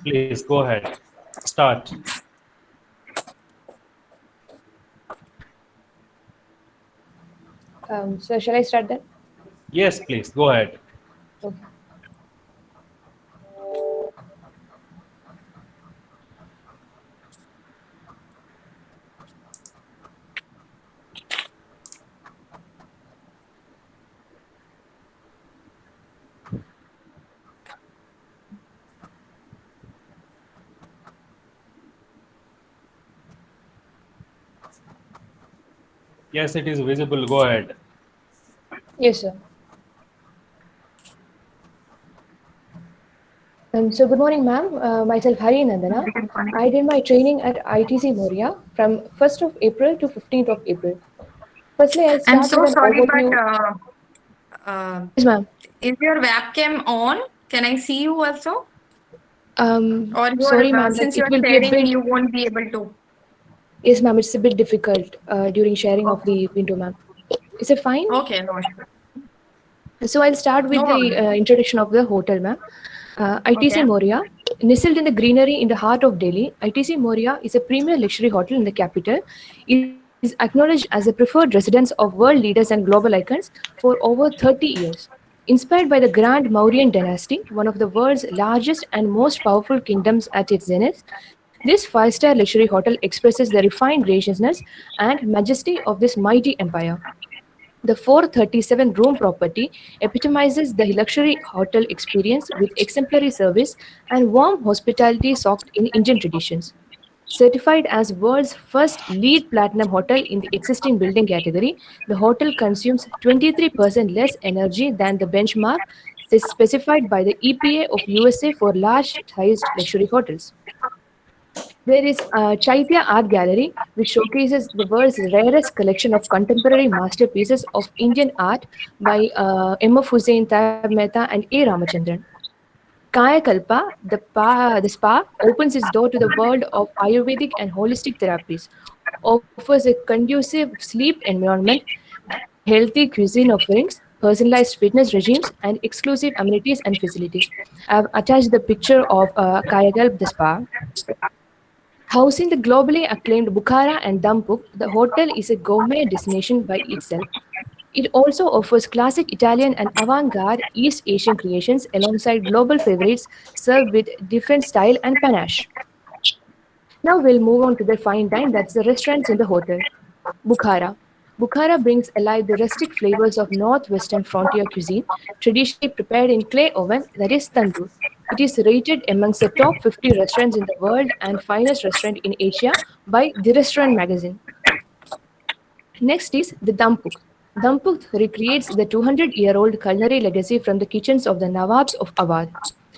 Please go ahead. Start. So shall I start then? Yes, please go ahead. Okay. Yes, it is visible. Go ahead. Yes, sir. So good morning, ma'am. Myself Hari Nandana. I did my training at ITC Moria from 1st of April to 15th of April. Firstly, I'll I'm start with so an sorry, but overview. Yes, ma'am. is your webcam on? Can I see you also? Or you Sorry, are ma'am. Like since you it are will be a sharing, bit. you won't be able to. Yes, ma'am. It's a bit difficult during sharing of Okay, the window, ma'am. Is it fine? okay, no issue. So I'll start No with the problem. introduction of the hotel, ma'am. ITC Okay. Moria, nestled in the greenery in the heart of Delhi, ITC Moria is a premier luxury hotel in the capital. It is acknowledged as a preferred residence of world leaders and global icons for over 30 years. Inspired by the Grand Mauryan dynasty, one of the world's largest and most powerful kingdoms at its zenith, this five-star luxury hotel expresses the refined graciousness and majesty of this mighty empire. The 437 room property epitomizes the luxury hotel experience with exemplary service and warm hospitality soaked in Indian traditions. Certified as world's first LEED Platinum hotel in the existing building category, the hotel consumes 23% less energy than the benchmark specified by the EPA of USA for large-sized luxury hotels. There is a Chaitya Art Gallery, which showcases the world's rarest collection of contemporary masterpieces of Indian art by M.F. Hussain, Taib Mehta, and A. Ramachandran. Kayakalpa, the spa, opens its door to the world of Ayurvedic and holistic therapies, offers a conducive sleep environment, healthy cuisine offerings, personalized fitness regimes, and exclusive amenities and facilities. I've attached the picture of Kayakalp, the spa. Housing the globally acclaimed Bukhara and Dampuk, the hotel is a gourmet destination by itself. It also offers classic Italian and avant-garde East Asian creations alongside global favorites served with different style and panache. Now we'll move on to the fine dine, that's the restaurants in the hotel. Bukhara. Bukhara brings alive the rustic flavors of northwestern frontier cuisine, traditionally prepared in clay oven, that is tandoor. It is rated amongst the top 50 restaurants in the world and finest restaurant in Asia by The Restaurant magazine. Next is the Dampuk. Dampuk recreates the 200-year-old culinary legacy from the kitchens of the Nawabs of Awadh.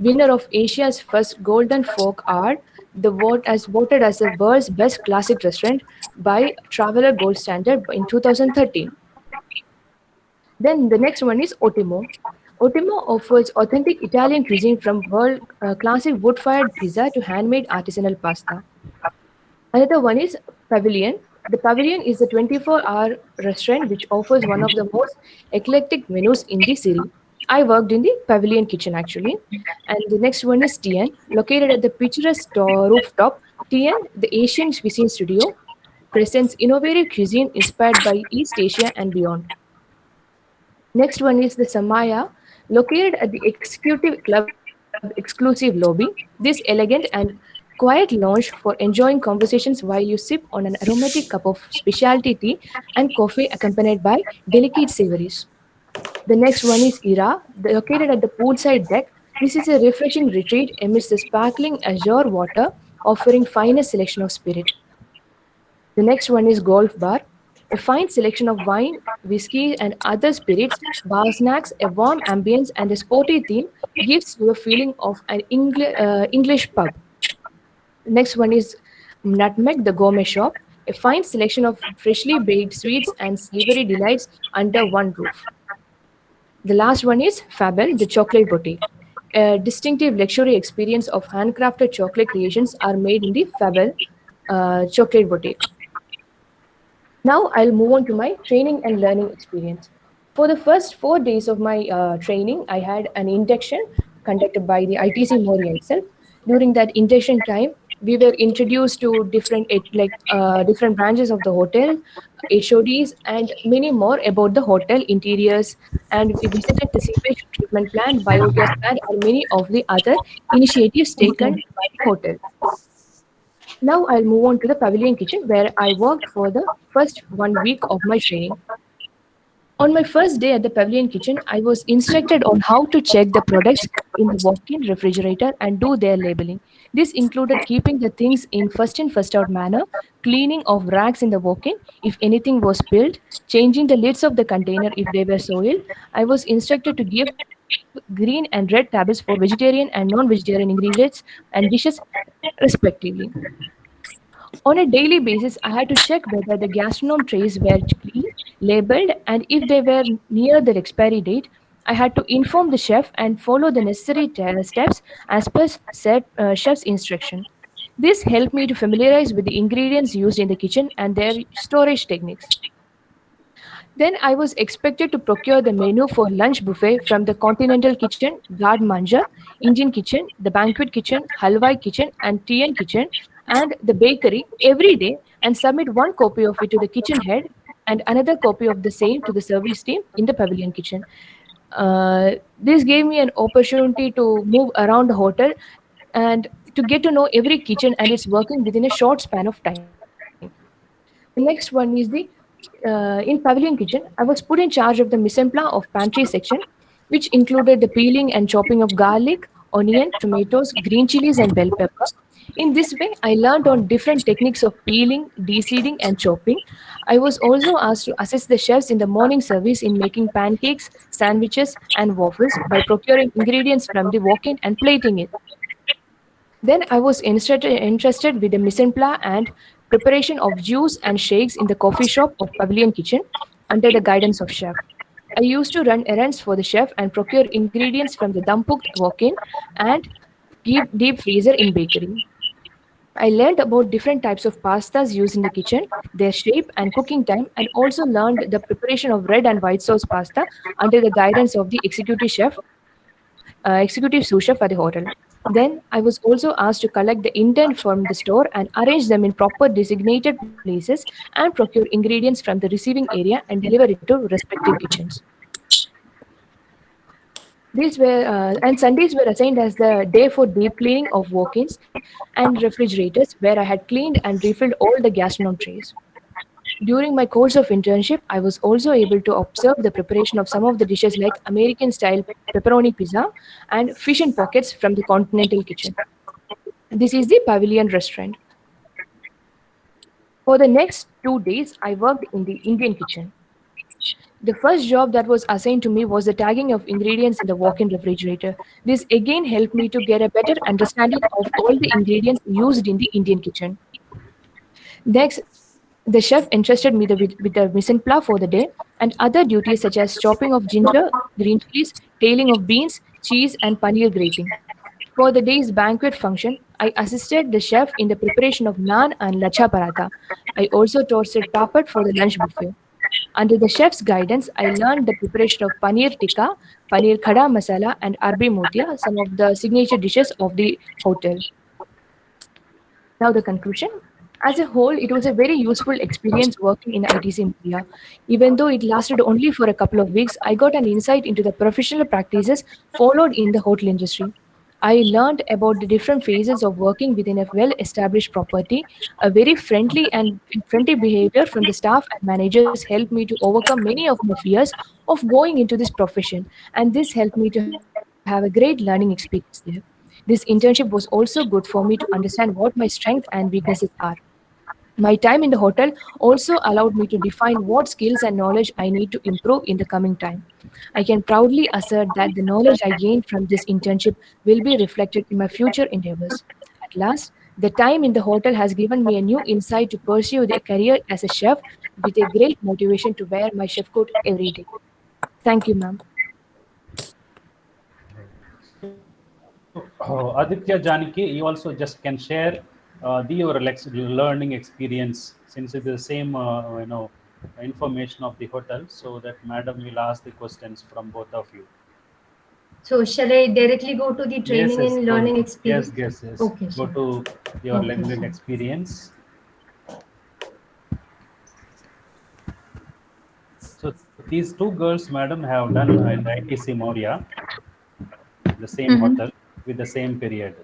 Winner of Asia's first Golden Fork Award, the vote as voted as the world's best classic restaurant by Traveler Gold Standard in 2013. Then the next one is Otimo. Otimo offers authentic Italian cuisine from world classic wood-fired pizza to handmade artisanal pasta. Another one is Pavilion. The Pavilion is a 24-hour restaurant which offers one of the most eclectic menus in the city. I worked in the Pavilion kitchen actually. And the next one is TN, located at the picturesque rooftop. TN, the Asian Cuisine Studio, presents innovative cuisine inspired by East Asia and beyond. Next one is the Samaya, located at the Executive Club exclusive lobby. This elegant and quiet lounge for enjoying conversations while you sip on an aromatic cup of specialty tea and coffee accompanied by delicate savories. The next one is Ira, located at the poolside deck. This is a refreshing retreat amidst the sparkling azure water, offering finest selection of spirit. The next one is Golf Bar, a fine selection of wine, whiskey, and other spirits, bar snacks, a warm ambience, and a sporty theme gives you a feeling of an English pub. Next one is Nutmeg, the gourmet shop, a fine selection of freshly baked sweets and savory delights under one roof. The last one is Fable, the chocolate boutique. A distinctive luxury experience of handcrafted chocolate creations are made in the Fable chocolate boutique. Now I'll move on to my training and learning experience. For the first 4 days of my training, I had an induction conducted by the ITC Mori itself. During that internship time, we were introduced to different branches of the hotel, HODs, and many more about the hotel interiors. And we visited the sewage treatment plant, biogas plant, and many of the other initiatives taken by the hotel. Now I'll move on to the pavilion kitchen where I worked for the first 1 week of my training. On my first day at the pavilion kitchen, I was instructed on how to check the products in the walk-in refrigerator and do their labeling. This included keeping the things in first out manner, cleaning of racks in the walk-in if anything was spilled, changing the lids of the container if they were soiled. I was instructed to give green and red tablets for vegetarian and non-vegetarian ingredients and dishes respectively. On a daily basis, I had to check whether the gastronome trays were clean, labeled, and if they were near their expiry date. I had to inform the chef and follow the necessary steps as per chef's instruction. This helped me to familiarize with the ingredients used in the kitchen and their storage techniques. Then I was expected to procure the menu for lunch buffet from the Continental Kitchen, Gard Manja, Indian Kitchen, the Banquet Kitchen, Halwai Kitchen, and TN Kitchen, and the bakery every day and submit one copy of it to the kitchen head and another copy of the same to the service team in the pavilion kitchen. This gave me an opportunity to move around the hotel and to get to know every kitchen and its working within a short span of time. The next one is the in pavilion kitchen, I was put in charge of the mise en place of pantry section, which included the peeling and chopping of garlic, onion, tomatoes, green chilies, and bell pepper. In this way, I learned on different techniques of peeling, de-seeding, and chopping. I was also asked to assist the chefs in the morning service in making pancakes, sandwiches, and waffles by procuring ingredients from the walk-in and plating it. Then I was interested with the mise en place and preparation of juice and shakes in the coffee shop of Pavilion Kitchen under the guidance of chef. I used to run errands for the chef and procure ingredients from the Dampuk walk-in and deep freezer in bakery. I learned about different types of pastas used in the kitchen, their shape and cooking time, and also learned the preparation of red and white sauce pasta under the guidance of the executive sous chef at the hotel. Then I was also asked to collect the intent from the store and arrange them in proper designated places and procure ingredients from the receiving area and deliver it to respective kitchens. These were and Sundays were assigned as the day for deep cleaning of walk-ins and refrigerators, where I had cleaned and refilled all the gastronome trays. During my course of internship, I was also able to observe the preparation of some of the dishes like American style pepperoni pizza and fish in pockets from the continental kitchen. This is the Pavilion restaurant. For the next 2 days, I worked in the Indian kitchen. The first job that was assigned to me was the tagging of ingredients in the walk-in refrigerator. This again helped me to get a better understanding of all the ingredients used in the Indian kitchen. Next, the chef entrusted me with the mise en place for the day and other duties such as chopping of ginger, green chilies, tailing of beans, cheese, and paneer grating. For the day's banquet function, I assisted the chef in the preparation of naan and lacha paratha. I also toasted papad for the lunch buffet. Under the chef's guidance, I learned the preparation of paneer tikka, paneer khada masala, and arbi motia, some of the signature dishes of the hotel. Now, the conclusion. As a whole, it was a very useful experience working in ITC Media. Even though it lasted only for a couple of weeks, I got an insight into the professional practices followed in the hotel industry. I learned about the different phases of working within a well established property. A very friendly behavior from the staff and managers helped me to overcome many of my fears of going into this profession, and this helped me to have a great learning experience there. This internship was also good for me to understand what my strengths and weaknesses are. My time in the hotel also allowed me to define what skills and knowledge I need to improve in the coming time. I can proudly assert that the knowledge I gained from this internship will be reflected in my future endeavors. At last, the time in the hotel has given me a new insight to pursue a career as a chef with a great motivation to wear my chef coat every day. Thank you, ma'am. Aditya Janaki, you also just can share your learning experience, since it is the same information of the hotel, so that madam will ask the questions from both of you. So shall I directly go to the training and learning experience? Yes. Okay, Go sir. to your Okay, learning sir. experience. So these two girls, madam, have done in ITC Moria, the same hotel with the same period.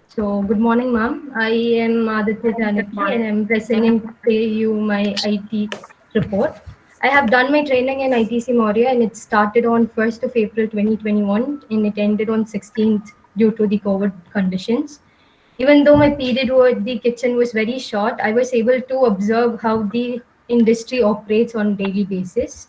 So good morning, ma'am. I am Aditya Janaki and I'm presenting to you my IT report. I have done my training in ITC Moria and it started on 1st of April 2021 and it ended on 16th due to the COVID conditions. Even though my period with the kitchen was very short, I was able to observe how the industry operates on daily basis.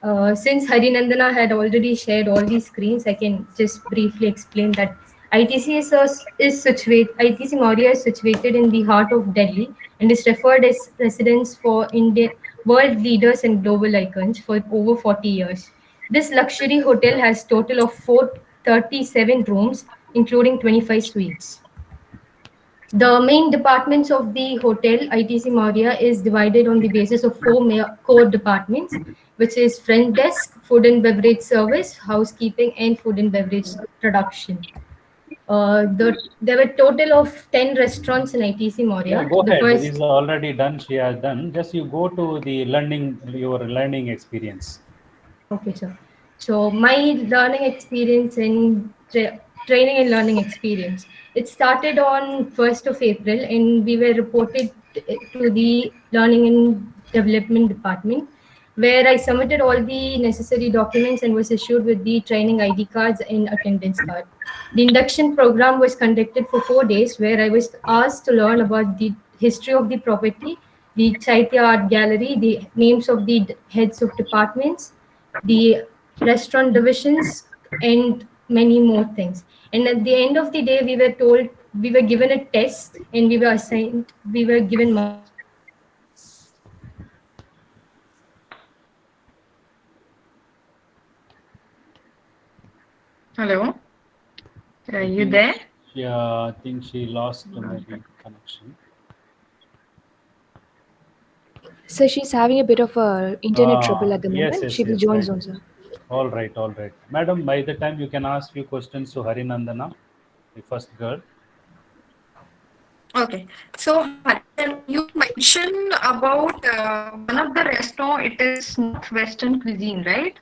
Since Harinandana had already shared all these screens, I can just briefly explain that ITC Moria is situated in the heart of Delhi and is referred as residence for Indian world leaders and global icons for over 40 years. This luxury hotel has total of 437 rooms, including 25 suites. The main departments of the hotel, ITC Maurya, is divided on the basis of four core departments, which is front desk, food and beverage service, housekeeping, and food and beverage production. There were total of 10 restaurants in ITC Yeah, Maurya. go The ahead. This first, is already done. She has done. Just you go to the your learning experience. okay, sir. So my learning experience in training and learning experience, it started on 1st of April and we were reported to the learning and development department where I submitted all the necessary documents and was issued with the training ID cards and attendance card. The induction program was conducted for 4 days where I was asked to learn about the history of the property, the Chaitya Art Gallery, the names of the heads of departments, the restaurant divisions, and many more things. And at the end of the day, we were given a test and we were given marks for that test. Hello, are you there? Yeah, I think she lost maybe connection. So she's having a bit of internet trouble at the Yes, moment. She will yes, join right. soon, sir. All right. Madam, by the time you can ask few questions to Harinandana, the first girl. Okay. So you mentioned about one of the restaurant. It is Northwestern cuisine, right?